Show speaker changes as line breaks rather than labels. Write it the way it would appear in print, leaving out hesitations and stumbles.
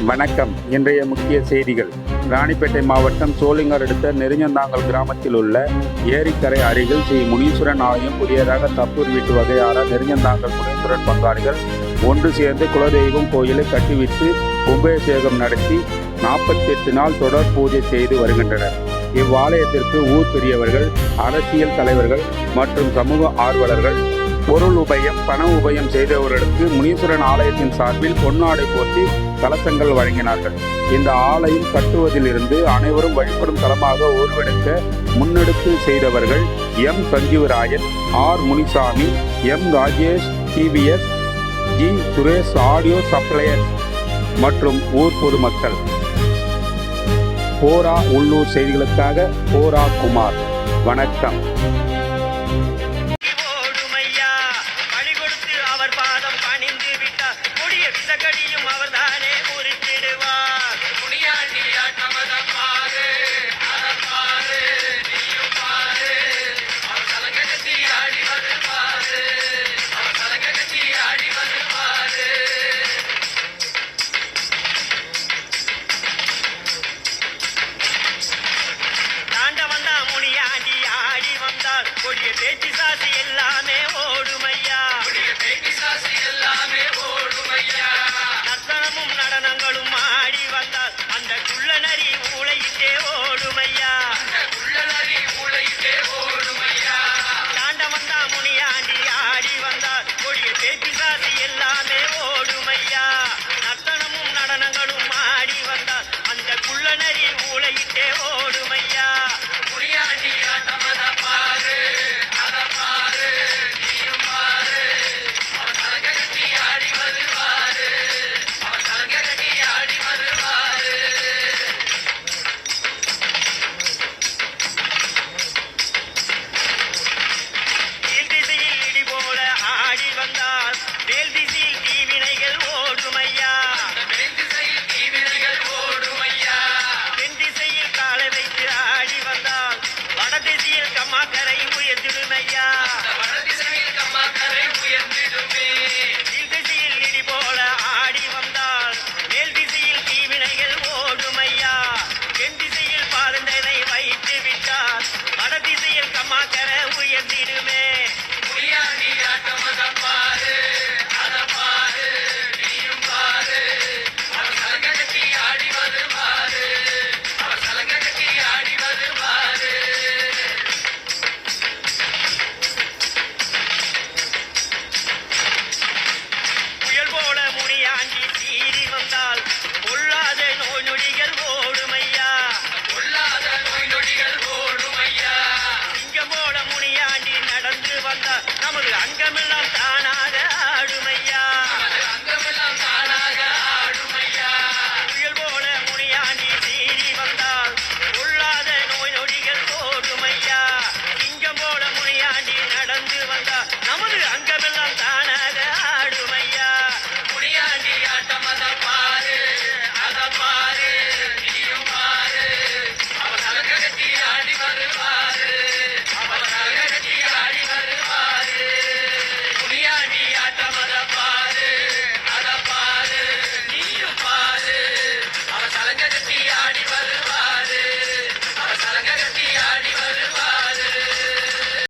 வணக்கம். இன்றைய முக்கிய செய்திகள். ராணிப்பேட்டை மாவட்டம் சோளிங்கர் அடுத்த நெருஞ்சந்தாங்கல் கிராமத்தில் உள்ள ஏரிக்கரை அருகில் ஸ்ரீ முனீஸ்வரன் ஆலயம் புதியதாக தப்பூர் வீட்டு வகையார நெருஞ்சந்தாங்கல் முனீஸ்வரன் பங்காளிகள் ஒன்று சேர்ந்து குலதெய்வம் கோயிலை கட்டிவிட்டு கும்பாபிஷேகம் நடத்தி 48 நாள் தொடர் பூஜை செய்து வருகின்றனர். இவ்வாலயத்திற்கு ஊர் பெரியவர்கள், அரசியல் தலைவர்கள் மற்றும் சமூக ஆர்வலர்கள் பொருள் உபயம், பண உபயம் செய்தவர்களுக்கு முனீஸ்வரன் ஆலயத்தின் சார்பில் பொன்னாடை போர்த்தி கலசங்கள் வழங்கினார்கள். இந்த ஆலயம் கட்டுவதிலிருந்து அனைவரும் வழிபடும் தலமாக உருவெடுக்க முன்னெடுப்பு செய்தவர்கள் M Sanjeevarayan, R Munisamy, M Rajesh, TVS, G Suresh, audio suppliers மற்றும் ஊர் பொதுமக்கள். போரா உள்ளூர் செய்திகளுக்காக போரா குமார். வணக்கம்.